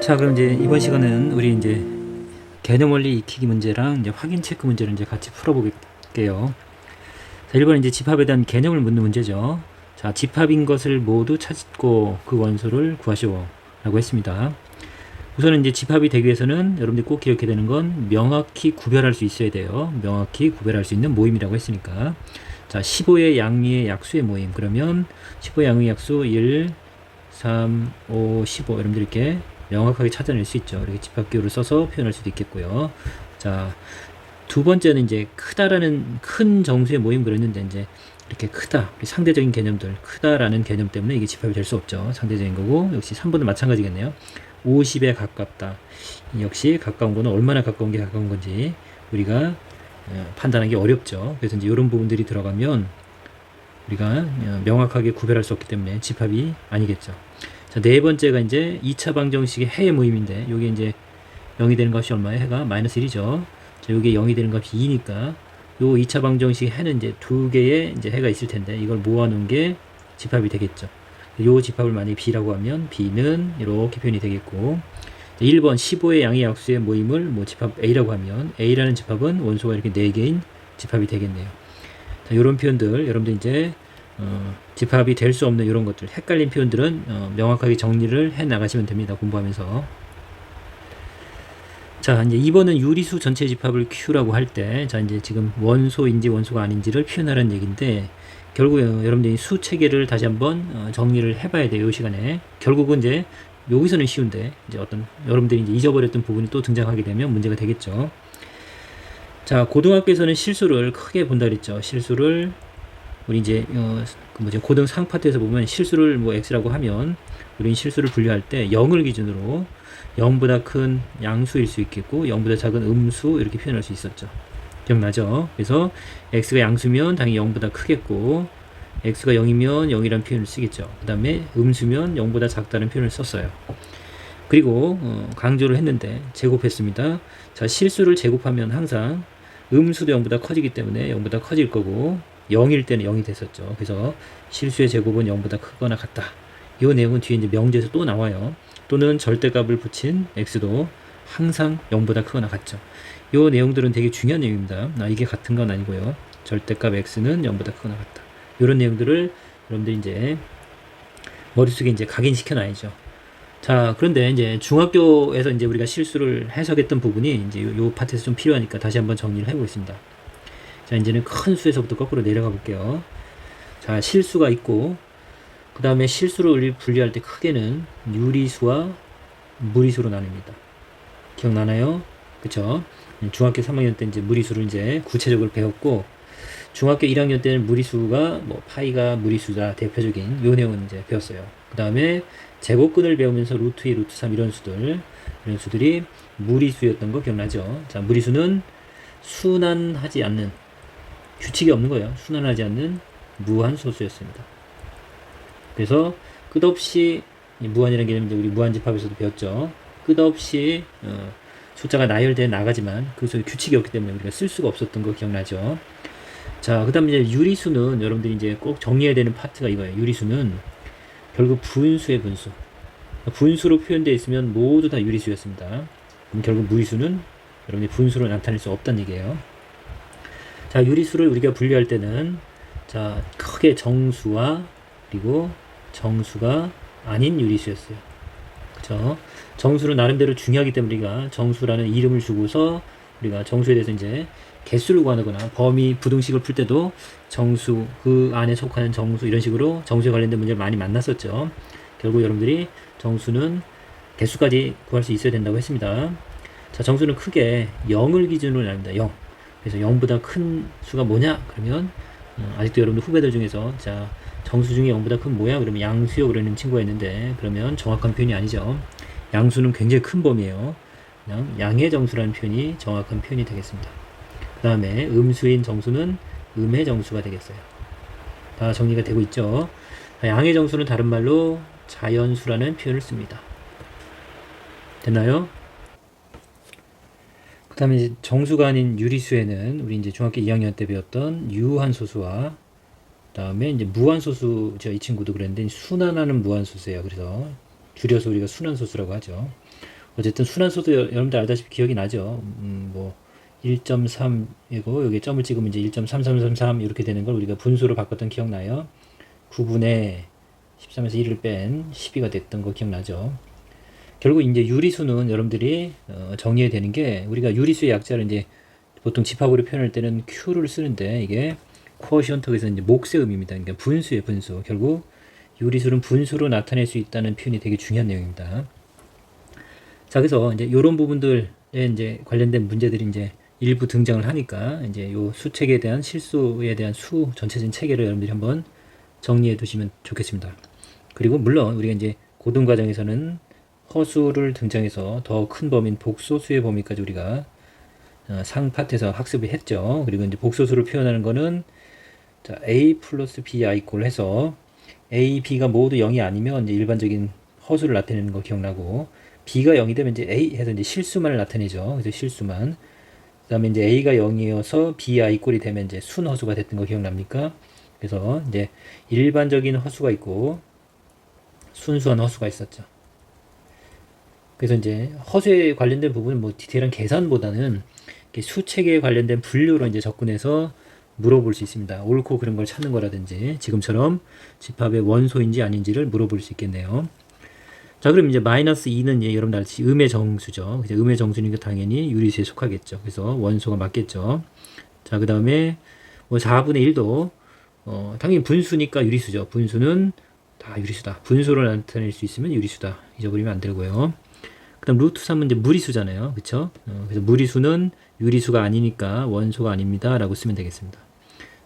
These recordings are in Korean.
자, 그럼 이제 이번 시간은 우리 이제 개념 원리 익히기 문제랑 이제 확인 체크 문제를 이제 같이 풀어볼게요. 자, 1번은 이제 집합에 대한 개념을 묻는 문제죠. 자, 집합인 것을 모두 찾고 그 원소를 구하시오 라고 했습니다. 우선은 이제 집합이 되기 위해서는 여러분들이 꼭 기억해야 되는 건 명확히 구별할 수 있어야 돼요. 명확히 구별할 수 있는 모임이라고 했으니까. 자, 15의 양의의 약수의 모임. 그러면 15의 양의 약수 1, 3, 5, 15 여러분들 이렇게 명확하게 찾아낼 수 있죠. 이렇게 집합기호를 써서 표현할 수도 있겠고요. 자, 두 번째는 이제 크다라는 큰 정수의 모임 그랬는데 이제 이렇게 크다, 상대적인 개념들, 크다라는 개념 때문에 이게 집합이 될 수 없죠. 상대적인 거고, 역시 3번도 마찬가지겠네요. 50에 가깝다. 역시 가까운 거는 얼마나 가까운 게 가까운 건지 우리가 판단하기 어렵죠. 그래서 이제 이런 부분들이 들어가면 우리가 명확하게 구별할 수 없기 때문에 집합이 아니겠죠. 자, 네 번째가 이제 2차 방정식의 해의 모임인데, 요게 이제 0이 되는 값이 얼마예요? 해가 마이너스 1이죠. 자, 요게 0이 되는 값이 2니까, 요 2차 방정식의 해는 이제 두 개의 이제 해가 있을 텐데, 이걸 모아놓은 게 집합이 되겠죠. 요 집합을 만약에 B라고 하면, B는 이렇게 표현이 되겠고, 1번 15의 양의 약수의 모임을 뭐 집합 A라고 하면, A라는 집합은 원소가 이렇게 4개인 집합이 되겠네요. 자, 요런 표현들, 여러분들 이제 집합이 될 수 없는 이런 것들, 헷갈린 표현들은 명확하게 정리를 해 나가시면 됩니다. 공부하면서. 자, 이제 2번은 유리수 전체 집합을 Q라고 할 때, 자, 이제 지금 원소인지 원소가 아닌지를 표현하라는 얘기인데, 결국 여러분들이 수 체계를 다시 한번 정리를 해봐야 돼요. 이 시간에. 결국은 이제 여기서는 쉬운데, 이제 어떤 여러분들이 이제 잊어버렸던 부분이 또 등장하게 되면 문제가 되겠죠. 자, 고등학교에서는 실수를 크게 본다 그랬죠. 실수를 우리 이제 고등 상파트에서 보면 실수를 뭐 x라고 하면 우리는 실수를 분류할 때 0을 기준으로 0보다 큰 양수일 수 있겠고 0보다 작은 음수 이렇게 표현할 수 있었죠. 기억나죠? 그래서 x가 양수면 당연히 0보다 크겠고 x가 0이면 0이라는 표현을 쓰겠죠. 그 다음에 음수면 0보다 작다는 표현을 썼어요. 그리고 강조를 했는데 제곱했습니다. 자, 실수를 제곱하면 항상 음수도 0보다 커지기 때문에 0보다 커질 거고 0일 때는 0이 됐었죠. 그래서 실수의 제곱은 0보다 크거나 같다. 이 내용은 뒤에 이제 명제에서 또 나와요. 또는 절대값을 붙인 x도 항상 0보다 크거나 같죠. 이 내용들은 되게 중요한 내용입니다. 이게 같은 건 아니고요. 절대값 x는 0보다 크거나 같다. 이런 내용들을 여러분들이 이제 머릿속에 이제 각인시켜 놔야죠. 자, 그런데 이제 중학교에서 이제 우리가 실수를 해석했던 부분이 이제 요 파트에서 좀 필요하니까 다시 한번 정리를 해보겠습니다. 자, 이제는 큰 수에서부터 거꾸로 내려가 볼게요. 자, 실수가 있고, 그 다음에 실수를 우리 분리할 때 크게는 유리수와 무리수로 나눕니다. 기억나나요? 그쵸? 중학교 3학년 때 이제 무리수를 이제 구체적으로 배웠고, 중학교 1학년 때는 무리수가 뭐 파이가 무리수다 대표적인 요 내용은 이제 배웠어요. 그 다음에 제곱근을 배우면서 루트 2, 루트 3 이런 수들이 무리수였던 거 기억나죠? 자, 무리수는 순환하지 않는, 규칙이 없는 거예요. 순환하지 않는 무한소수였습니다. 그래서 끝없이 무한이라는 개념인데 우리 무한집합에서도 배웠죠. 끝없이 숫자가 나열돼 나가지만 그 속에 규칙이 없기 때문에 우리가 쓸 수가 없었던 거 기억나죠? 자, 그 다음에 이제 유리수는 여러분들이 이제 꼭 정리해야 되는 파트가 이거예요. 유리수는 결국 분수의 분수. 분수로 표현되어 있으면 모두 다 유리수였습니다. 그럼 결국 무리수는 여러분이 분수로 나타낼 수 없다는 얘기예요. 자, 유리수를 우리가 분류할 때는 자, 크게 정수와 그리고 정수가 아닌 유리수였어요. 그쵸? 정수는 나름대로 중요하기 때문에 우리가 정수라는 이름을 주고서 우리가 정수에 대해서 이제 개수를 구하거나 범위 부등식을 풀 때도 정수, 그 안에 속하는 정수 이런 식으로 정수에 관련된 문제를 많이 만났었죠. 결국 여러분들이 정수는 개수까지 구할 수 있어야 된다고 했습니다. 자, 정수는 크게 0을 기준으로 나눕니다. 0. 그래서 0보다 큰 수가 뭐냐? 그러면 아직도 여러분들 후배들 중에서 자, 정수 중에 0보다 큰 뭐야? 그러면 양수요 그러는 친구가 있는데 그러면 정확한 표현이 아니죠. 양수는 굉장히 큰 범위예요. 그냥 양의 정수라는 표현이 정확한 표현이 되겠습니다. 그 다음에 음수인 정수는 음의 정수가 되겠어요. 다 정리가 되고 있죠. 양의 정수는 다른 말로 자연수라는 표현을 씁니다. 됐나요? 그 다음에 정수가 아닌 유리수에는 우리 이제 중학교 2학년 때 배웠던 유한소수와 그 다음에 이제 무한소수죠. 이 친구도 그랬는데 순환하는 무한소수예요. 그래서 줄여서 우리가 순환소수라고 하죠. 어쨌든 순환소수 여러분들 알다시피 기억이 나죠. 뭐 1.3이고 여기 점을 찍으면 이제 1.3333 이렇게 되는 걸 우리가 분수로 바꿨던 기억나요? 9분의 13에서 1을 뺀 12가 됐던 거 기억나죠? 결국 이제 유리수는 여러분들이 정리해야 되는 게, 우리가 유리수의 약자를 이제 보통 집합으로 표현할 때는 Q를 쓰는데, 이게 코어시언트에서 이제 목세음입니다. 그러니까 분수예요, 분수. 결국 유리수는 분수로 나타낼 수 있다는 표현이 되게 중요한 내용입니다. 자, 그래서 이제 이런 부분들에 이제 관련된 문제들이 이제 일부 등장을 하니까, 이제 요 수체계에 대한 실수에 대한 수 전체적인 체계를 여러분들이 한번 정리해 두시면 좋겠습니다. 그리고 물론 우리가 이제 고등 과정에서는 허수를 등장해서 더 큰 범위인 복소수의 범위까지 우리가 상 파트에서 학습을 했죠. 그리고 이제 복소수를 표현하는 거는 자, a 플러스 b 이꼴 해서 a, b가 모두 0이 아니면 이제 일반적인 허수를 나타내는 거 기억나고, b가 0이 되면 이제 a 해서 이제 실수만을 나타내죠. 그래서 실수만. 그 다음에 이제 a가 0이어서 b 이꼴이 되면 이제 순허수가 됐던 거 기억납니까? 그래서 이제 일반적인 허수가 있고 순수한 허수가 있었죠. 그래서 이제 허수에 관련된 부분은 뭐 디테일한 계산보다는 수체계에 관련된 분류로 이제 접근해서 물어볼 수 있습니다. 옳고 그런 걸 찾는 거라든지, 지금처럼 집합의 원소인지 아닌지를 물어볼 수 있겠네요. 자, 그럼 이제 마이너스 2는 예, 여러분들 알듯이 음의 정수죠. 음의 정수니까 당연히 유리수에 속하겠죠. 그래서 원소가 맞겠죠. 자, 그 다음에 뭐 4분의 1도 당연히 분수니까 유리수죠. 분수는 다 유리수다. 분수로 나타낼 수 있으면 유리수다. 잊어버리면 안 되고요. 그 다음 루트 3은 이제 무리수잖아요. 그쵸? 그래서 무리수는 유리수가 아니니까 원소가 아닙니다. 라고 쓰면 되겠습니다.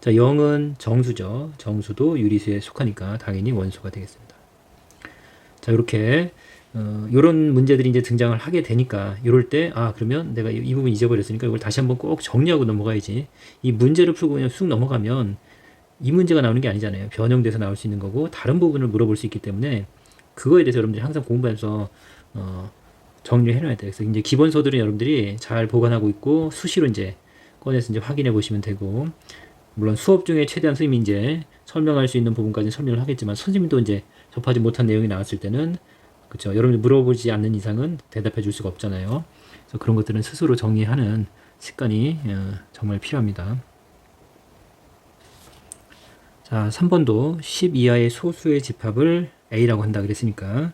자, 0은 정수죠. 정수도 유리수에 속하니까 당연히 원소가 되겠습니다. 자, 이렇게 요런 문제들이 이제 등장을 하게 되니까, 이럴 때 그러면 내가 이 부분 잊어버렸으니까 이걸 다시 한번 꼭 정리하고 넘어가야지. 이 문제를 풀고 그냥 쑥 넘어가면 이 문제가 나오는 게 아니잖아요. 변형돼서 나올 수 있는 거고 다른 부분을 물어볼 수 있기 때문에, 그거에 대해서 여러분들이 항상 공부하면서 정리를 해놔야 돼요. 그래서 이제 기본서들은 여러분들이 잘 보관하고 있고 수시로 이제 꺼내서 이제 확인해 보시면 되고, 물론 수업 중에 최대한 선생님이 이제 설명할 수 있는 부분까지 설명을 하겠지만, 선생님도 이제 접하지 못한 내용이 나왔을 때는, 그쵸, 여러분들 물어보지 않는 이상은 대답해 줄 수가 없잖아요. 그래서 그런 것들은 스스로 정리하는 습관이 정말 필요합니다. 자, 3번도 10 이하의 소수의 집합을 A라고 한다 그랬으니까,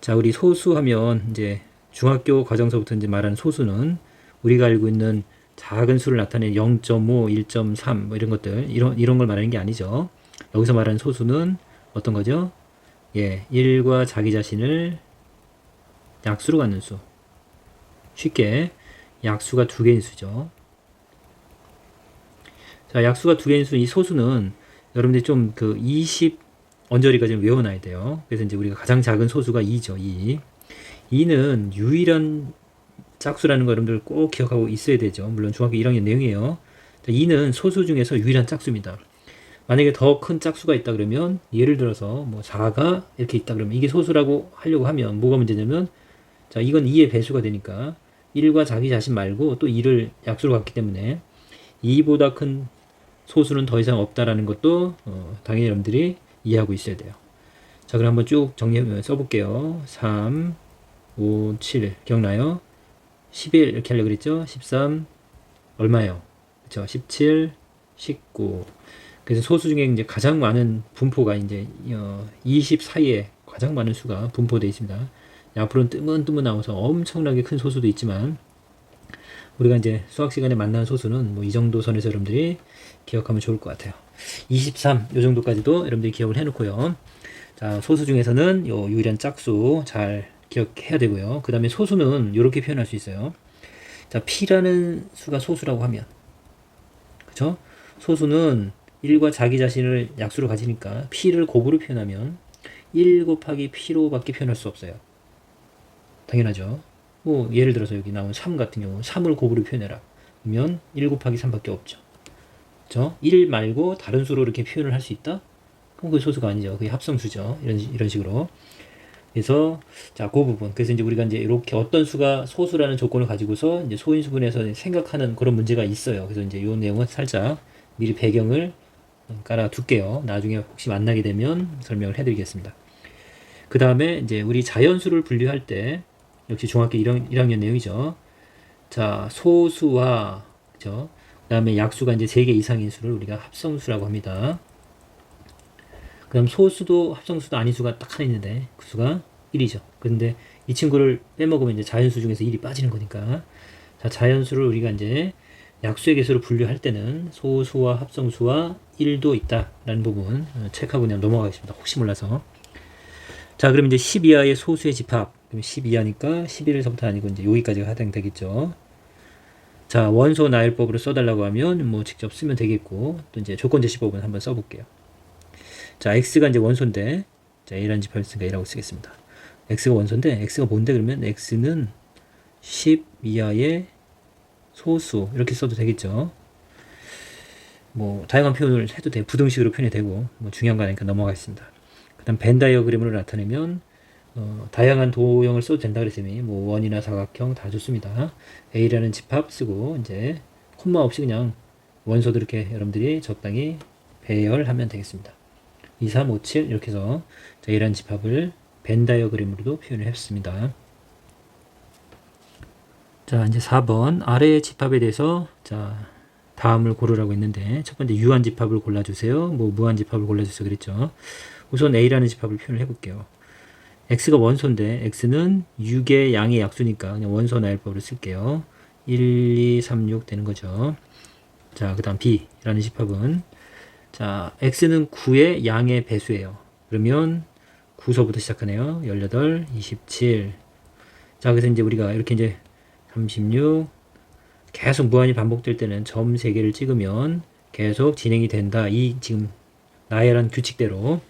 자, 우리 소수하면 이제 중학교 과정서부터 이제 말하는 소수는 우리가 알고 있는 작은 수를 나타내는 0.5, 1.3 뭐 이런 것들, 이런 걸 말하는 게 아니죠. 여기서 말하는 소수는 어떤 거죠? 예, 1과 자기 자신을 약수로 갖는 수. 쉽게 약수가 두 개인 수죠. 자, 약수가 두 개인 수, 이 소수는 여러분들이 좀 20 언저리까지 외워놔야 돼요. 그래서 이제 우리가 가장 작은 소수가 2죠. 2. 2는 유일한 짝수라는 거 여러분들 꼭 기억하고 있어야 되죠. 물론 중학교 1학년 내용이에요. 2는 소수 중에서 유일한 짝수입니다. 만약에 더 큰 짝수가 있다 그러면, 예를 들어서 뭐 4가 이렇게 있다 그러면, 이게 소수라고 하려고 하면 뭐가 문제냐면, 자, 이건 2의 배수가 되니까 1과 자기 자신 말고 또 2를 약수로 갖기 때문에 2보다 큰 소수는 더 이상 없다라는 것도 당연히 여러분들이 이해하고 있어야 돼요. 자, 그럼 한번 쭉 정리 써볼게요. 3, 5, 7 기억나요? 11 이렇게 하려고 그랬죠? 13 얼마예요? 그쵸? 17, 19. 그래서 소수 중에 이제 가장 많은 분포가 이제 20 사이에 가장 많은 수가 분포되어 있습니다. 앞으로는 뜨문뜨문 나와서 엄청나게 큰 소수도 있지만, 우리가 이제 수학 시간에 만나는 소수는 뭐 이 정도 선에서 여러분들이 기억하면 좋을 것 같아요. 23, 요 정도까지도 여러분들이 기억을 해놓고요. 자, 소수 중에서는 요 유일한 짝수 잘 기억해야 되고요. 그 다음에 소수는 이렇게 표현할 수 있어요. 자, P라는 수가 소수라고 하면, 그쵸? 소수는 1과 자기 자신을 약수로 가지니까 P를 곱으로 표현하면 1 곱하기 P로 밖에 표현할 수 없어요. 당연하죠. 뭐 예를 들어서 여기 나온 3 같은 경우 3을 곱으로 표현해라. 그러면 1 곱하기 3밖에 없죠. 그쵸? 1 말고 다른 수로 이렇게 표현을 할 수 있다? 그럼 그게 소수가 아니죠. 그게 합성수죠. 이런 식으로. 그래서 자, 그 부분. 그래서 이제 우리가 이제 이렇게 어떤 수가 소수라는 조건을 가지고서 이제 소인수분해서 생각하는 그런 문제가 있어요. 그래서 이제 이 내용은 살짝 미리 배경을 깔아 둘게요. 나중에 혹시 만나게 되면 설명을 해드리겠습니다. 그 다음에 이제 우리 자연수를 분류할 때 역시 중학교 1학년 내용이죠. 자, 소수와 그죠? 그다음에 약수가 이제 3개 이상인 수를 우리가 합성수라고 합니다. 그다음 소수도 합성수도 아닌 수가 딱 하나 있는데 그 수가 1이죠. 그런데 이 친구를 빼먹으면 이제 자연수 중에서 1이 빠지는 거니까. 자, 자연수를 우리가 이제 약수의 개수로 분류할 때는 소수와 합성수와 1도 있다라는 부분 체크하고 그냥 넘어가겠습니다. 혹시 몰라서. 자, 그럼 이제 10 이하의 소수의 집합. 그럼 10 이하니까 11에서부터 아니고 이제 여기까지가 해당되겠죠. 자, 원소 나열법으로 써달라고 하면 뭐 직접 쓰면 되겠고, 또 이제 조건 제시법은 한번 써볼게요. 자, x가 이제 원소인데, 자, a라는 집합이 있으니까 a라고 쓰겠습니다. x가 원소인데, x가 뭔데 그러면 x는 10 이하의 소수 이렇게 써도 되겠죠. 뭐 다양한 표현을 해도 돼, 부등식으로 표현이 되고, 뭐 중요한 거 아니니까 넘어가겠습니다. 그다음 벤 다이어그램으로 나타내면 다양한 도형을 써도 된다 그랬으니 뭐 원이나 사각형 다 좋습니다. A라는 집합 쓰고 이제 콤마 없이 그냥 원소도 이렇게 여러분들이 적당히 배열하면 되겠습니다. 2, 3, 5, 7 이렇게 해서 A라는 집합을 벤 다이어그램으로도 표현을 했습니다. 자, 이제 4번 아래의 집합에 대해서 자 다음을 고르라고 했는데 첫 번째 유한 집합을 골라주세요. 뭐 무한 집합을 골라주세요 그랬죠. 우선 A라는 집합을 표현을 해볼게요. x가 원소인데 x는 6의 양의 약수니까 그냥 원소 나열법으로 쓸게요. 1, 2, 3, 6 되는 거죠. 자, 그 다음 b라는 집합은 자 x는 9의 양의 배수예요. 그러면 9서부터 시작하네요. 18, 27. 자, 그래서 이제 우리가 이렇게 이제 36 계속 무한히 반복될 때는 점 3개를 찍으면 계속 진행이 된다. 이 지금 나열한 규칙대로.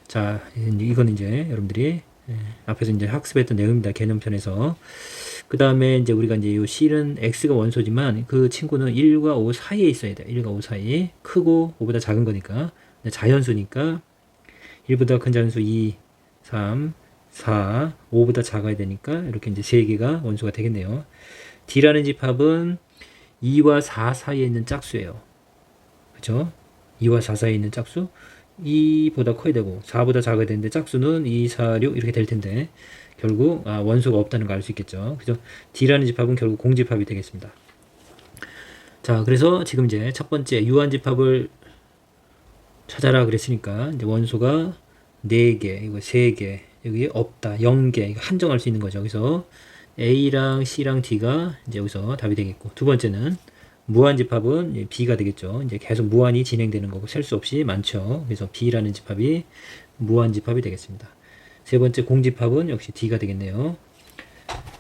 자, 이건 이제 여러분들이 앞에서 이제 학습했던 내용입니다. 개념편에서. 그 다음에 이제 우리가 이제 요 C는 X가 원소지만 그 친구는 1과 5 사이에 있어야 돼요. 1과 5 사이. 크고 5보다 작은 거니까. 자연수니까 1보다 큰 자연수 2, 3, 4, 5보다 작아야 되니까 이렇게 이제 3개가 원소가 되겠네요. D라는 집합은 2와 4 사이에 있는 짝수예요. 그죠? 2와 4 사이에 있는 짝수. 2보다 커야 되고 4보다 작아야 되는데 짝수는 2, 4, 6 이렇게 될 텐데 결국 원소가 없다는 걸 알 수 있겠죠. 그죠? D라는 집합은 결국 공집합이 되겠습니다. 자, 그래서 지금 이제 첫 번째 유한 집합을 찾아라 그랬으니까 이제 원소가 4개, 이거 3개, 여기 없다, 0개, 이거 한정할 수 있는 거죠. 그래서 A랑 C랑 D가 이제 여기서 답이 되겠고, 두 번째는 무한 집합은 B가 되겠죠. 이제 계속 무한히 진행되는 거고 셀 수 없이 많죠. 그래서 B라는 집합이 무한 집합이 되겠습니다. 세 번째 공집합은 역시 D가 되겠네요.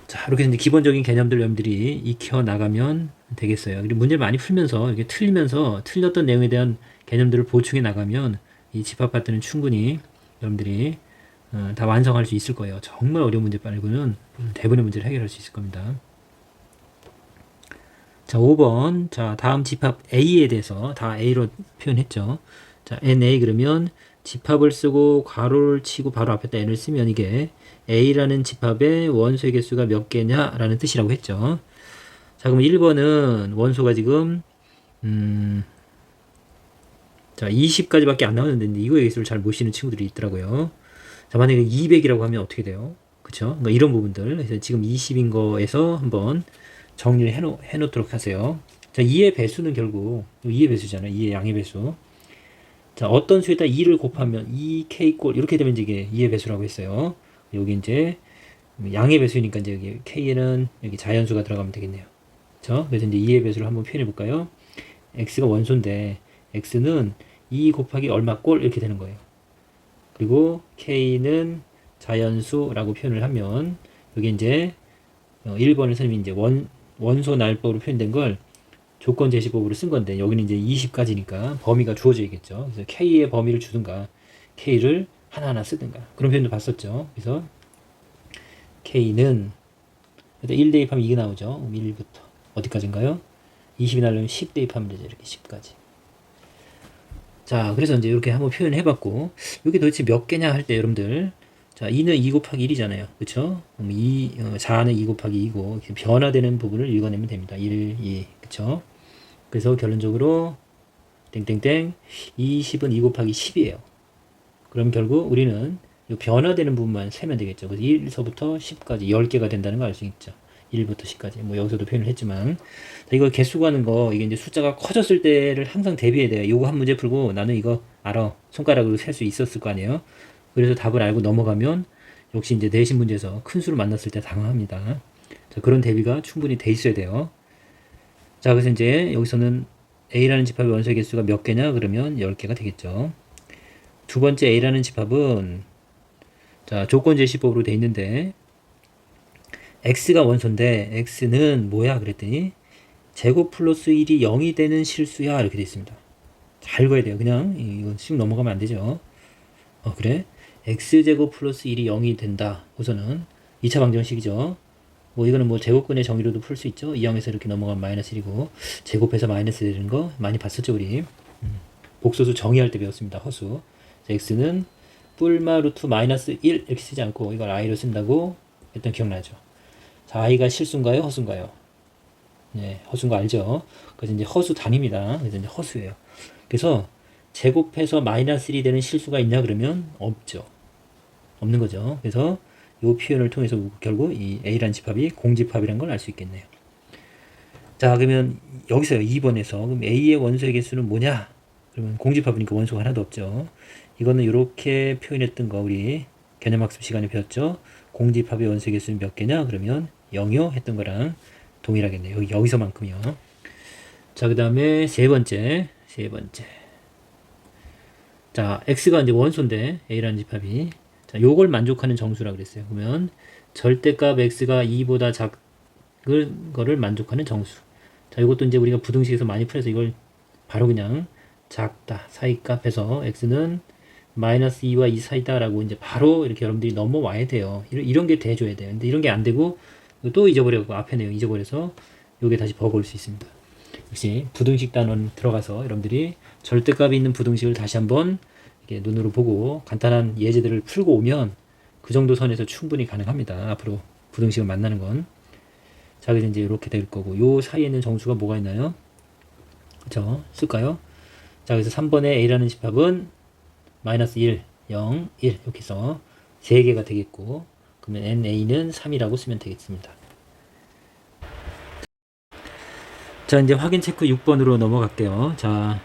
자, 이렇게 이제 기본적인 개념들 여러분들이 익혀 나가면 되겠어요. 그리고 문제를 많이 풀면서 이렇게 틀리면서 틀렸던 내용에 대한 개념들을 보충해 나가면 이 집합 파트는 충분히 여러분들이 다 완성할 수 있을 거예요. 정말 어려운 문제 말고는 대부분의 문제를 해결할 수 있을 겁니다. 자, 5번. 자, 다음 집합 A에 대해서 다 A로 표현했죠. 자, NA 그러면 집합을 쓰고 괄호를 치고 바로 앞에다 N을 쓰면 이게 A라는 집합의 원소의 개수가 몇 개냐라는 뜻이라고 했죠. 자, 그럼 1번은 원소가 지금 자, 20까지밖에 안 나오는데 이거의 개수를 잘 모시는 친구들이 있더라고요. 자, 만약에 200이라고 하면 어떻게 돼요? 그쵸? 그러니까 이런 부분들. 그래서 지금 20인 거에서 한번 정리를 해놓도록 하세요. 자, 2의 배수는 결국 2의 배수잖아요. 2의 양의 배수. 자, 어떤 수에다 2를 곱하면 2k꼴 이렇게 되면 이게 2의 배수라고 했어요. 여기 이제 양의 배수니까 이제 여기 k에는 여기 자연수가 들어가면 되겠네요. 그렇죠? 그래서 이제 2의 배수를 한번 표현해 볼까요? x가 원소인데 x는 2 곱하기 얼마 꼴 이렇게 되는 거예요. 그리고 k는 자연수라고 표현을 하면 여기 이제 1번을 선생님이 이제 원소 나열법으로 표현된 걸 조건 제시법으로 쓴 건데 여기는 이제 20까지니까 범위가 주어져야겠죠. 그래서 K의 범위를 주든가 K를 하나하나 쓰든가 그런 표현도 봤었죠. 그래서 K는 1 대입하면 이게 나오죠. 1부터 어디까지인가요? 20이 나려면 10 대입하면 되죠. 이렇게 10까지. 자, 그래서 이제 이렇게 한번 표현해봤고 여기 도대체 몇 개냐 할 때 여러분들 자, 2는 2 곱하기 1이잖아요. 그쵸? 그럼 4는 2 곱하기 2고, 이렇게 변화되는 부분을 읽어내면 됩니다. 1, 2. 그쵸? 그래서 결론적으로, 땡땡땡, 20은 2 곱하기 10이에요. 그럼 결국 우리는 요 변화되는 부분만 세면 되겠죠. 그래서 1서부터 10까지 10개가 된다는 걸 알 수 있죠. 1부터 10까지. 뭐 여기서도 표현을 했지만. 자, 이거 개수하는 거, 이게 이제 숫자가 커졌을 때를 항상 대비해야 돼요. 요거 한 문제 풀고 나는 이거 알아. 손가락으로 셀 수 있었을 거 아니에요. 그래서 답을 알고 넘어가면 역시 이제 내신 문제에서 큰 수를 만났을 때 당황합니다. 자, 그런 대비가 충분히 돼 있어야 돼요. 자, 그래서 이제 여기서는 A라는 집합의 원소의 개수가 몇 개냐? 그러면 10개가 되겠죠. 두 번째 A라는 집합은 자, 조건 제시법으로 돼 있는데 X가 원소인데 X는 뭐야? 그랬더니 제곱 플러스 1이 0이 되는 실수야. 이렇게 돼 있습니다. 잘 읽어야 돼요. 그냥 이건 씩 넘어가면 안 되죠. 그래? X제곱 플러스 1이 0이 된다. 우선은 2차 방정식이죠. 뭐 이거는 뭐 제곱근의 정의로도 풀 수 있죠. 2항에서 이렇게 넘어가면 마이너스 1이고 제곱해서 마이너스 되는 거 많이 봤었죠 우리. 복소수 정의할 때 배웠습니다. 허수. x는 뿔마 루트 마이너스 1 이렇게 쓰지 않고 이걸 i로 쓴다고 했던 기억나죠. 자, i가 실수인가요? 허수인가요? 네, 허수인 거 알죠? 그래서 이제 허수 단위입니다. 그래서 이제 허수예요. 그래서 제곱해서 마이너스 1이 되는 실수가 있냐 그러면 없죠. 없는 거죠. 그래서 이 표현을 통해서 결국 이 A라는 집합이 공집합이라는 걸 알 수 있겠네요. 자, 그러면 여기서요. 2번에서 그럼 A의 원소의 개수는 뭐냐? 그러면 공집합이니까 원소가 하나도 없죠. 이거는 이렇게 표현했던 거 우리 개념학습 시간에 배웠죠. 공집합의 원소의 개수는 몇 개냐? 그러면 0이요 했던 거랑 동일하겠네요. 여기서만큼이요. 자, 그 다음에 세 번째. 자, X가 이제 원소인데 A라는 집합이 자, 요걸 만족하는 정수라 그랬어요. 그러면 절대값 x가 2보다 작은 거를 만족하는 정수. 자, 이것도 이제 우리가 부등식에서 많이 풀어서 이걸 바로 그냥 작다 사이값 해서 x는 마이너스 2와 2 사이다라고 이제 바로 이렇게 여러분들이 넘어와야 돼요. 이런 게 돼줘야 돼요. 근데 이런 게 안 되고 또 잊어버려고 앞에 내용 잊어버려서 요게 다시 버거 올 수 있습니다. 역시 부등식 단원 들어가서 여러분들이 절대값이 있는 부등식을 다시 한번 눈으로 보고 간단한 예제들을 풀고 오면 그 정도 선에서 충분히 가능합니다. 앞으로 부등식을 만나는 건. 자, 그래서 이제 이렇게 될 거고, 요 사이에 있는 정수가 뭐가 있나요? 그쵸? 쓸까요? 자, 그래서 3번의 A라는 집합은 마이너스 1, 0, 1 이렇게 해서 3개가 되겠고, 그러면 NA는 3이라고 쓰면 되겠습니다. 자, 이제 확인 체크 6번으로 넘어갈게요. 자,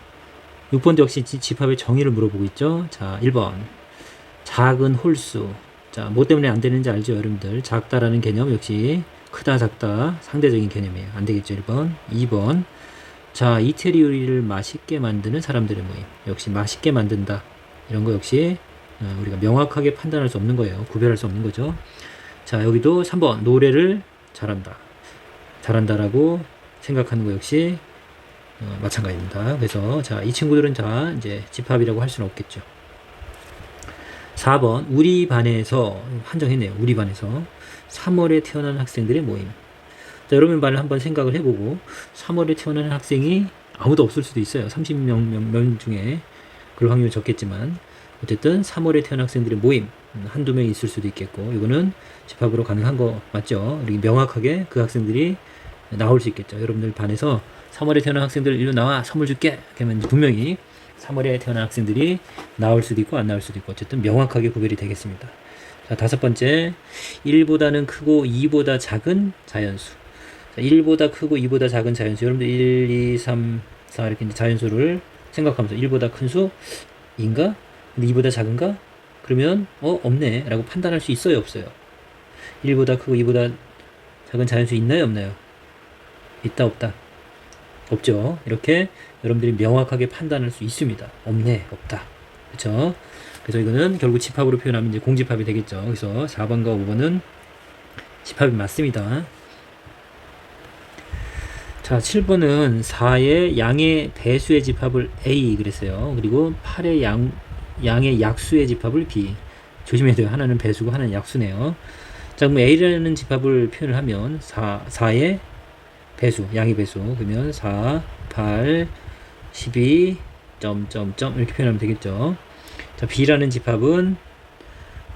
6번도 역시 집합의 정의를 물어보고 있죠. 자, 1번. 작은 홀수. 자, 뭐 때문에 안 되는지 알죠, 여러분들? 작다라는 개념 역시 크다, 작다 상대적인 개념이에요. 안 되겠죠, 1번. 2번. 자, 이태리 요리를 맛있게 만드는 사람들의 모임. 역시 맛있게 만든다. 이런 거 역시 우리가 명확하게 판단할 수 없는 거예요. 구별할 수 없는 거죠. 자, 여기도 3번. 노래를 잘한다. 잘한다라고 생각하는 거 역시 마찬가지입니다. 그래서 자, 이 친구들은 자 이제 집합이라고 할 수는 없겠죠. 4번 우리 반에서 한정했네요. 우리 반에서 3월에 태어난 학생들의 모임. 자, 여러분 반을 한번 생각을 해보고 3월에 태어난 학생이 아무도 없을 수도 있어요. 30명 중에 그럴 확률이 적겠지만 어쨌든 3월에 태어난 학생들의 모임 한두 명 있을 수도 있겠고 이거는 집합으로 가능한 거 맞죠? 우리 명확하게 그 학생들이 나올 수 있겠죠. 여러분들 반에서 3월에 태어난 학생들 일로 나와 선물 줄게 그러면 분명히 3월에 태어난 학생들이 나올 수도 있고 안 나올 수도 있고 어쨌든 명확하게 구별이 되겠습니다. 자, 5번째 1보다는 크고 2보다 작은 자연수. 자, 1보다 크고 2보다 작은 자연수. 여러분들 1, 2, 3, 4 이렇게 이제 자연수를 생각하면서 1보다 큰 수인가? 근데 2보다 작은가? 그러면 없네 라고 판단할 수 있어요 없어요? 1보다 크고 2보다 작은 자연수 있나요 없나요? 있다 없다? 없죠. 이렇게 여러분들이 명확하게 판단할 수 있습니다. 없네, 없다. 그렇죠? 그래서 이거는 결국 집합으로 표현하면 이제 공집합이 되겠죠. 그래서 4번과 5번은 집합이 맞습니다. 자, 7번은 4의 양의 배수의 집합을 A 그랬어요. 그리고 8의 양의 약수의 집합을 B. 조심해야 돼요. 하나는 배수고 하나는 약수네요. 자, 그럼 A라는 집합을 표현을 하면 4의 배수, 양의 배수. 그러면 4, 8, 12, 점점점 이렇게 표현하면 되겠죠. 자, B라는 집합은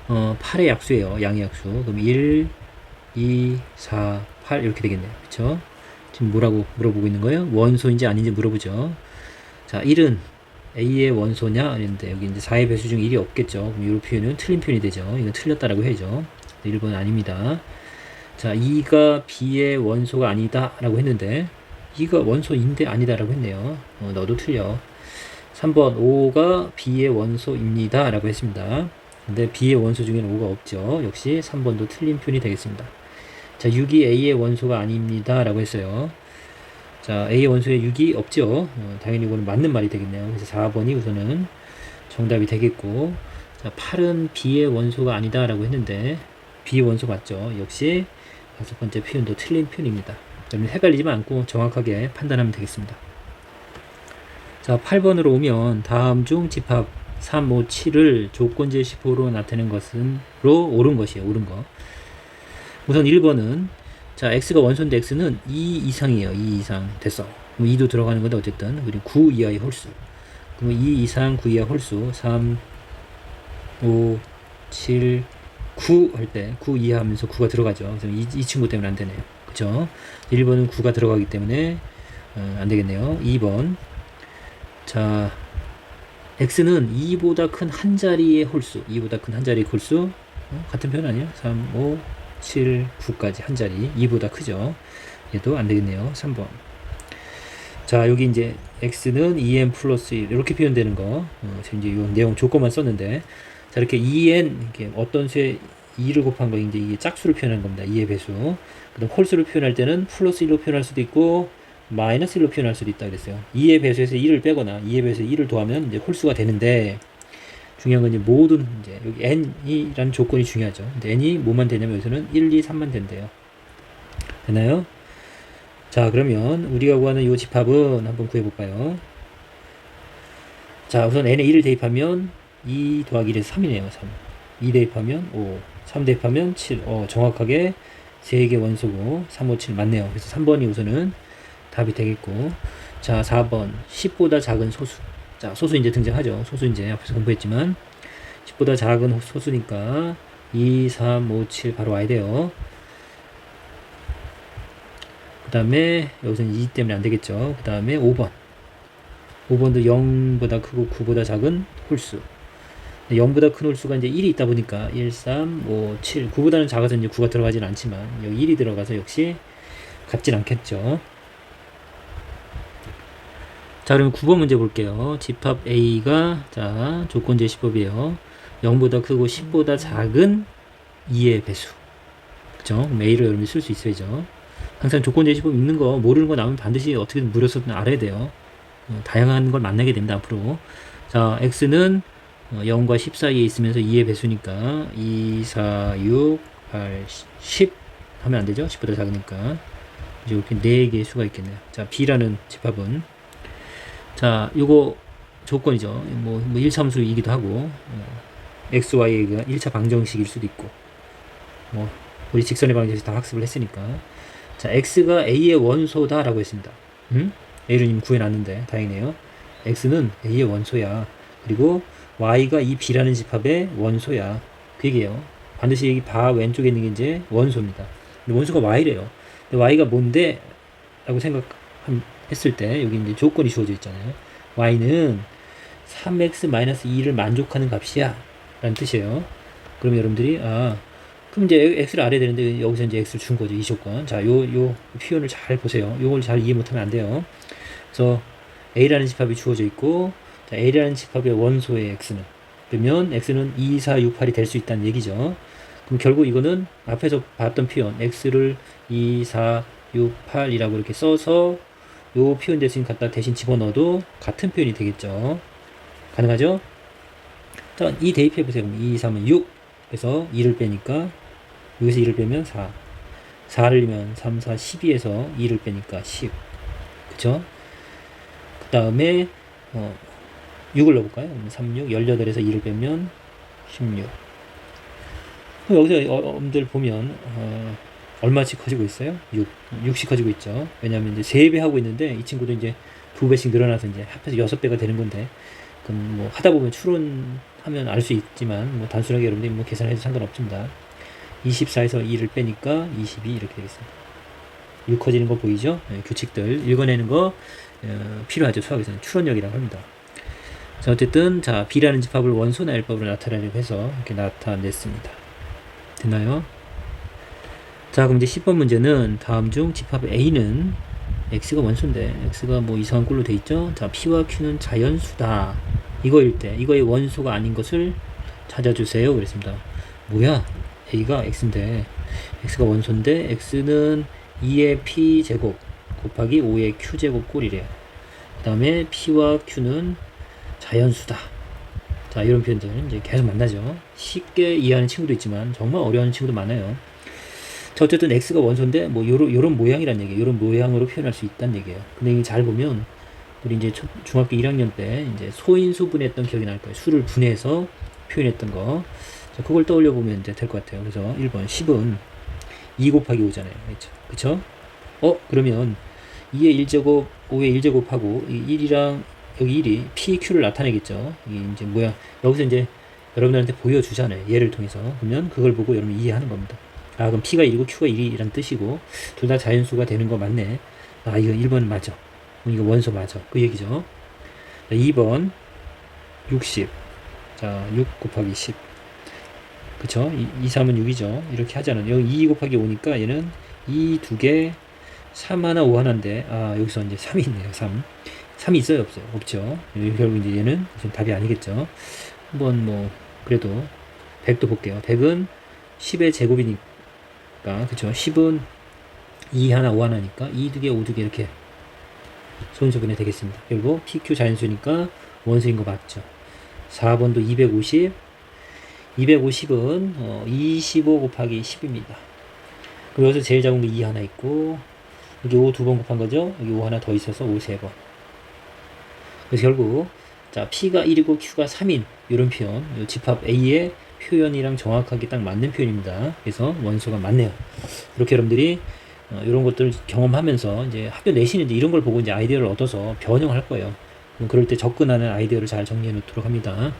8의 약수예요. 양의 약수. 그럼 1, 2, 4, 8 이렇게 되겠네요. 그렇죠? 지금 뭐라고 물어보고 있는 거예요? 원소인지 아닌지 물어보죠. 자, 1은 A의 원소냐? 이랬는데 여기 이제 4의 배수 중 1이 없겠죠. 그럼 이 표현은 틀린 표현이 되죠. 이건 틀렸다라고 해야죠. 1번 아닙니다. 자, 2가 B의 원소가 아니다 라고 했는데 2가 원소인데 아니다 라고 했네요. 너도 틀려. 3번 5가 B의 원소입니다 라고 했습니다. 근데 B의 원소 중에는 5가 없죠. 역시 3번도 틀린 표현이 되겠습니다. 자, 6이 A의 원소가 아닙니다 라고 했어요. 자, A의 원소에 6이 없죠. 당연히 이거는 맞는 말이 되겠네요. 그래서 4번이 우선은 정답이 되겠고, 자, 8은 B의 원소가 아니다 라고 했는데 B의 원소 맞죠. 역시 5번째 표현도 틀린 표현입니다. 여러분 헷갈리지 않고 정확하게 판단하면 되겠습니다. 자, 8번으로 오면 다음 중 집합 3, 5, 7을 조건제 10호로 나타내는 것은로 옳은 것이에요. 옳은 거. 우선 1번은 자, x가 원소인데 x는 2 이상이에요. 2 이상 됐어. 그럼 2도 들어가는 건데 어쨌든 그리고 9 이하의 홀수. 그러면 2 이상 9 이하 홀수 3, 5, 7, 9 할 때 9 이하 하면서 9가 들어가죠. 그래서 이 친구 때문에 안 되네요. 그쵸? 1번은 9가 들어가기 때문에 안 되겠네요. 2번. 자, x는 2보다 큰 한 자리의 홀수. 2보다 큰 한 자리의 홀수. 같은 표현 아니에요? 3, 5, 7, 9까지 한 자리. 2보다 크죠. 얘도 안 되겠네요. 3번. 자, 여기 이제 x는 2n 플러스 1 이렇게 표현되는 거. 지금 이제 이 내용 조건만 썼는데, 자, 이렇게 2n 이렇게 어떤 수에 2를 곱한 거 이제 이게 짝수를 표현하는 겁니다. 2의 배수. 그다음 홀수를 표현할 때는 플러스 1로 표현할 수도 있고 마이너스 1로 표현할 수도 있다 그랬어요. 2의 배수에서 1을 빼거나 2의 배수에 1을 더하면 이제 홀수가 되는데, 중요한 건 이제 모든 이제 여기 n이라는 조건이 중요하죠. 근데 n이 뭐만 되냐면 여기서는 1, 2, 3만 된대요. 되나요? 자, 그러면 우리가 구하는 이 집합은 한번 구해볼까요? 자, 우선 n에 1을 대입하면 2 더하기 1에서 3이네요. 3. 2 대입하면 5, 3 대입하면 7. 정확하게 3개 원소고 3, 5, 7 맞네요. 그래서 3번이 우선은 답이 되겠고, 자, 4번 10보다 작은 소수. 자, 소수 이제 등장하죠. 소수 이제 앞에서 공부했지만 10보다 작은 소수니까 2, 3, 5, 7 바로 와야 돼요. 그 다음에 여기서는 2 때문에 안 되겠죠. 그 다음에 5번. 5번도 0보다 크고 9보다 작은 홀수. 0보다 큰 홀수가 이제 1이 있다 보니까 1, 3, 5, 7, 9보다는 작아서 이제 9가 들어가진 않지만 여기 1이 들어가서 역시 같진 않겠죠. 자, 그러면 9번 문제 볼게요. 집합 A가 자, 조건제 시법이에요. 0보다 크고 10보다 작은 2의 배수. 그쵸? 그럼 A를 여러분이 쓸 수 있어야죠. 항상 조건제 시법 읽는 거 모르는 거 나오면 반드시 어떻게든 물어서든 알아야 돼요. 다양한 걸 만나게 됩니다. 앞으로. 자, X는 0과 10 사이에 있으면서 2의 배수니까 2, 4, 6, 8, 10 하면 안 되죠? 10보다 작으니까. 이제 이렇게 4개의 수가 있겠네요. 자, B라는 집합은 자, 요거 조건이죠. 뭐 1참수이기도 하고, x, y가 1차 방정식일 수도 있고, 뭐, 우리 직선의 방정식 다 학습을 했으니까. 자, x가 a의 원소다라고 했습니다. a를 이미 구해놨는데, 다행이네요. x는 a의 원소야. 그리고 y가 이 b라는 집합의 원소야. 그 얘기예요. 반드시 여기 바 왼쪽에 있는 게 이제 원소입니다. 근데 원소가 y래요. 근데 y가 뭔데? 라고 했을 때 여기 이제 조건이 주어져 있잖아요. y는 3x-2를 만족하는 값이야 라는 뜻이에요. 그럼 여러분들이 그럼 이제 x를 알아야 되는데 여기서 이제 x를 준 거죠. 이 조건. 자, 요 표현을 잘 보세요. 요걸 잘 이해 못하면 안 돼요. 그래서 a라는 집합이 주어져 있고, 자, a라는 집합의 원소의 x는, 그러면 x는 2, 4, 6, 8이 될 수 있다는 얘기죠. 그럼 결국 이거는 앞에서 봤던 표현 x를 2, 4, 6, 8이라고 이렇게 써서 요 표현 대신 갖다 대신 집어넣어도 같은 표현이 되겠죠. 가능하죠? 자, 2 대입해보세요. 2, 3은 6. 그래서 2를 빼니까, 여기서 2를 빼면 4. 4를 넣으면 3, 4, 12에서 2를 빼니까 10. 그쵸? 그 다음에, 6을 넣어볼까요? 3, 6, 18에서 2를 빼면 16. 여기서 여러분들 보면, 얼마씩 커지고 있어요? 6씩 커지고 있죠. 왜냐하면 이제 3배 하고 있는데 이 친구도 이제 2배씩 늘어나서 이제 합해서 6배가 되는 건데, 그럼 뭐 하다 보면 추론하면 알 수 있지만 뭐 단순하게 여러분들이 뭐 계산해도 상관없습니다. 24에서 2를 빼니까 22 이렇게 되겠습니다. 6 커지는 거 보이죠? 네, 규칙들 읽어내는 거 필요하죠. 수학에서는 추론력이라고 합니다. 자, 어쨌든 자 B라는 집합을 원소나 L법으로 나타내려고 해서 이렇게 나타냈습니다. 됐나요? 자, 그럼 이제 10번 문제는 다음 중 집합 A는 X가 원소인데 X가 뭐 이상한 꼴로 돼 있죠. 자, P와 Q는 자연수다. 이거일 때 이거의 원소가 아닌 것을 찾아주세요. 그랬습니다. 뭐야? A가 X인데 X가 원소인데 X는 2의 P제곱 곱하기 5의 Q제곱 꼴이래요. 그 다음에 P와 Q는 자연수다. 자, 이런 표현들 이제 계속 만나죠. 쉽게 이해하는 친구도 있지만 정말 어려운 친구도 많아요. 자, 어쨌든 X가 원소인데 뭐 요런 모양이란 얘기예요. 요런 모양으로 표현할 수 있다는 얘기예요. 근데 잘 보면 우리 이제 중학교 1학년 때 이제 소인수 분해했던 기억이 날 거예요. 수를 분해해서 표현했던 거. 자, 그걸 떠올려 보면 이제 될 것 같아요. 그래서 1번 10은 2 곱하기 5잖아요. 그렇죠? 그쵸? 그러면 2의 1제곱, 5의 1제곱하고 1이랑 여기 1이 PQ를 나타내겠죠. 이게 이제 뭐야? 여기서 이제 여러분들한테 보여주잖아요. 예를 통해서. 그러면 그걸 보고 여러분 이해하는 겁니다. 아, 그럼 P가 1이고 Q가 1이란 뜻이고 둘 다 자연수가 되는 거 맞네. 아, 이거 1번 맞아. 이거 원소 맞아. 그 얘기죠. 자, 2번 60. 자, 6 곱하기 10. 그쵸? 2, 3은 6이죠. 이렇게 하잖아요. 여기 2 곱하기 5니까 얘는 2 2개, 3 하나, 5 하나인데, 아, 여기서 이제 3이 있네요. 3. 3이 있어요? 없어요? 없죠. 결국 이제 얘는 지금 답이 아니겠죠. 한번 뭐, 그래도 100도 볼게요. 100은 10의 제곱이니까, 그쵸? 10은 2 하나, 5 하나니까 2 2개, 5 2개 이렇게 소인수분해 되겠습니다. 결국 PQ 자연수니까 원소인 거 맞죠. 4번도 250. 250은 25 곱하기 10입니다. 그럼 여기서 제일 작은 게 2 하나 있고 여기 5 두 번 곱한 거죠. 여기 5 하나 더 있어서 5 세 번. 그래서 결국 자 P가 1이고 Q가 3인 이런 표현, 이 집합 A의 표현이랑 정확하게 딱 맞는 표현입니다. 그래서 원소가 맞네요. 이렇게 여러분들이 이런 것들을 경험하면서 이제 학교 내신에 이제 이런 걸 보고 이제 아이디어를 얻어서 변형할 거예요. 그럴 때 접근하는 아이디어를 잘 정리해 놓도록 합니다.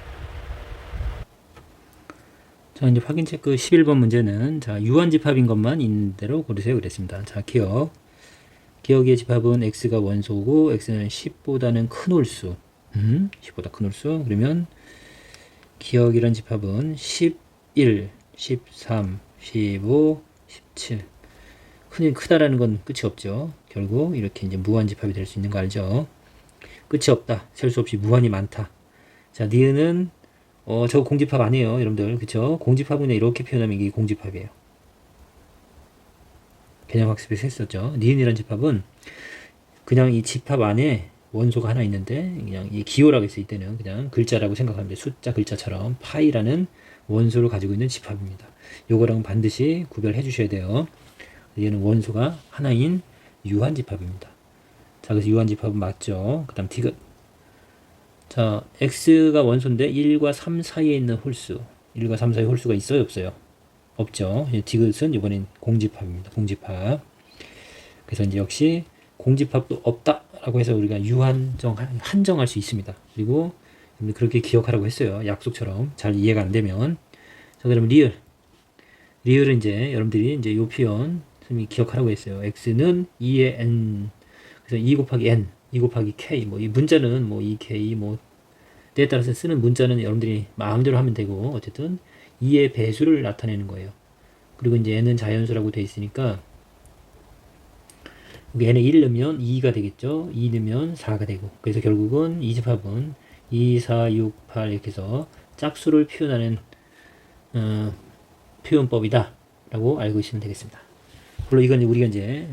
자, 이제 확인 체크 11번 문제는 자, 유한집합인 것만 있는 대로 고르세요. 그랬습니다. 자, 기억. 기억의 집합은 x가 원소고 x는 10보다는 큰 홀수. 10보다 큰 홀수. 그러면 기억이란 집합은 11, 13, 15, 17. 크다라는 건 끝이 없죠. 결국 이렇게 이제 무한집합이 될 수 있는 거 알죠? 끝이 없다. 셀 수 없이 무한이 많다. 자, 니은은 저거 공집합 아니에요, 여러분들. 그쵸? 공집합은 그냥 이렇게 표현하면 이게 공집합이에요. 개념학습에서 했었죠. 니은이란 집합은 그냥 이 집합 안에 원소가 하나 있는데 그냥 이 기호라고 했을 때는 그냥 글자라고 생각하면 돼. 숫자 글자처럼 파이라는 원소를 가지고 있는 집합입니다. 요거랑 반드시 구별해 주셔야 돼요. 얘는 원소가 하나인 유한집합입니다. 자, 그래서 유한집합은 맞죠. 그 다음 디귿. 자, x가 원소인데 1과 3 사이에 있는 홀수. 1과 3 사이에 홀수가 있어요, 없어요? 없죠. 디귿은 이번엔 공집합입니다. 공집합. 그래서 이제 역시 공집합도 없다라고 해서 우리가 한정할 수 있습니다. 그리고 그렇게 기억하라고 했어요. 약속처럼. 잘 이해가 안 되면. 자, 그러면 리을. 리을은 이제 여러분들이 이제 요 표현 기억하라고 했어요. x는 2의 n. 그래서 2 곱하기 n, 2 곱하기 k. 뭐 이 문자는 뭐 2k 뭐 때에 따라서 쓰는 문자는 여러분들이 마음대로 하면 되고 어쨌든 2의 배수를 나타내는 거예요. 그리고 이제 n은 자연수라고 되어 있으니까 n에 1 넣으면 2가 되겠죠. 2 넣으면 4가 되고. 그래서 결국은 이 집합은 2, 4, 6, 8 이렇게 해서 짝수를 표현하는 표현법이다 라고 알고 있으면 되겠습니다. 물론 이건 우리가 이제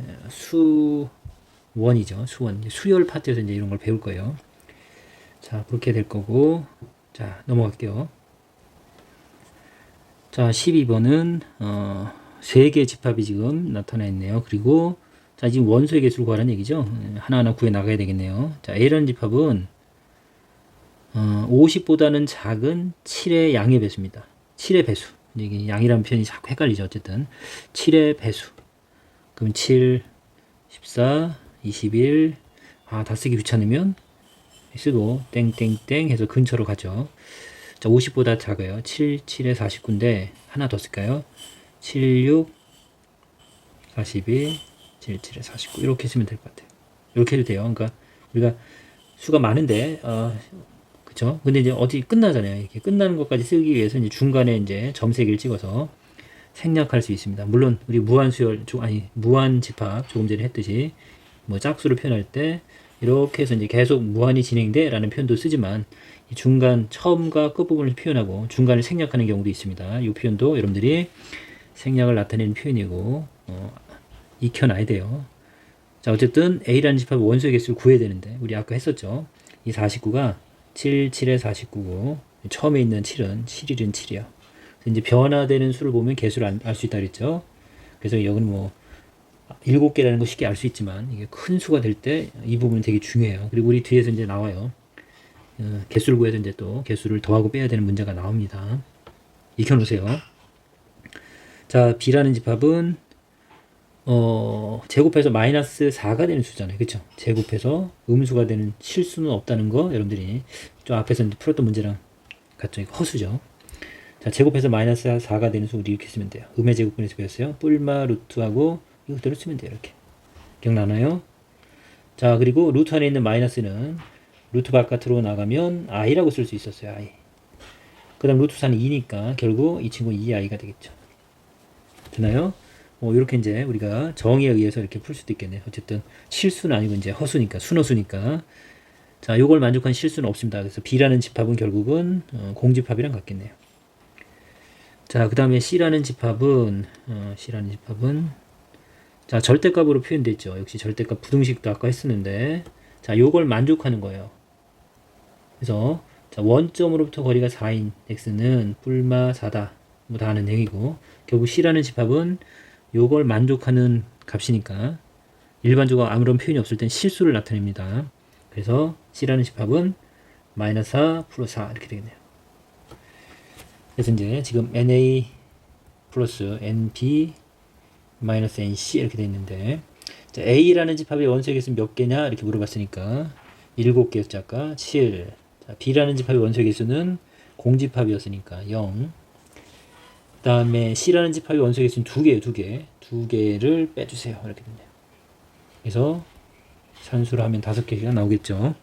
수원이죠. 수원. 수열 파트에서 이제 이런 걸 배울 거예요. 자, 그렇게 될 거고. 자, 넘어갈게요. 자, 12번은 3개의 집합이 지금 나타나 있네요. 그리고 자, 지금 원소의 개수를 구하라는 얘기죠. 하나하나 구해 나가야 되겠네요. 자, A라는 집합은 50보다는 작은 7의 양의 배수입니다. 7의 배수. 이게 양이라는 표현이 자꾸 헷갈리죠. 어쨌든 7의 배수. 그럼 7, 14, 21. 다 쓰기 귀찮으면 쓰고 땡땡땡 해서 근처로 가죠. 자, 50보다 작아요. 7, 7에 49인데 하나 더 쓸까요? 7, 6, 42, 7, 7에 49 이렇게 쓰면 될 것 같아요. 이렇게 해도 돼요. 그러니까 우리가 수가 많은데 그쵸? 근데 이제 어디 끝나잖아요. 이렇게 끝나는 것까지 쓰기 위해서 이제 중간에 이제 점세기를 찍어서 생략할 수 있습니다. 물론 우리 무한 집합 조금 전에 했듯이 뭐 짝수를 표현할 때 이렇게 해서 이제 계속 무한히 진행돼 라는 표현도 쓰지만 이 중간 처음과 끝부분을 표현하고 중간을 생략하는 경우도 있습니다. 이 표현도 여러분들이 생략을 나타내는 표현이고 익혀놔야 돼요. 자, 어쨌든 A라는 집합의 원소의 개수를 구해야 되는데 우리 아까 했었죠. 이 49가 7, 7에 49고 처음에 있는 7은 7일은 7이야. 이제 변화되는 수를 보면 개수를 알 수 있다 그랬죠. 그래서 여기는 뭐 7개라는 거 쉽게 알 수 있지만 이게 큰 수가 될 때 이 부분은 되게 중요해요. 그리고 우리 뒤에서 이제 나와요. 개수를 구해서 이제 또 개수를 더하고 빼야 되는 문제가 나옵니다. 익혀놓으세요. 자, B라는 집합은 제곱해서 마이너스 4가 되는 수잖아요. 그쵸? 제곱해서 음수가 되는 실수는 없다는 거 여러분들이 좀 앞에서 풀었던 문제랑 같죠? 이거 허수죠. 자, 제곱해서 마이너스 4가 되는 수 우리 이렇게 쓰면 돼요. 음의 제곱분에서 배웠어요. 뿔마 루트하고 이것대로 쓰면 돼요. 이렇게. 기억나나요? 자, 그리고 루트 안에 있는 마이너스는 루트 바깥으로 나가면 i라고 쓸 수 있었어요. i. 그 다음 루트 4는 2니까 결국 이 친구는 2i가 되겠죠. 되나요? 이렇게 이제 우리가 정의에 의해서 이렇게 풀 수도 있겠네요. 어쨌든 실수는 아니고 이제 허수니까, 순허수니까. 자, 요걸 만족한 실수는 없습니다. 그래서 B라는 집합은 결국은 공집합이랑 같겠네요. 자, 그 다음에 C라는 집합은 자, 절대값으로 표현됐죠. 역시 절대값 부등식도 아까 했었는데 자, 요걸 만족하는 거예요. 그래서 자, 원점으로부터 거리가 4인 x는 뿔마 4다. 뭐 다 아는 얘기고 결국 C라는 집합은 요걸 만족하는 값이니까 일반적으로 아무런 표현이 없을 땐 실수를 나타냅니다. 그래서 C라는 집합은 마이너스 4 플러스 4 이렇게 되겠네요. 그래서 이제 지금 NA 플러스 NB 마이너스 NC 이렇게 되어 있는데 자, A라는 집합의 원소의 개수는 몇 개냐 이렇게 물어봤으니까 7개였죠 아까 7. 자, B라는 집합의 원소의 개수는 공집합이었으니까 0. 그 다음에 C라는 집합의 원소의 개수는 2개예요. 2개를 빼주세요. 이렇게 됩니다. 그래서 산수로 하면 5개가 나오겠죠.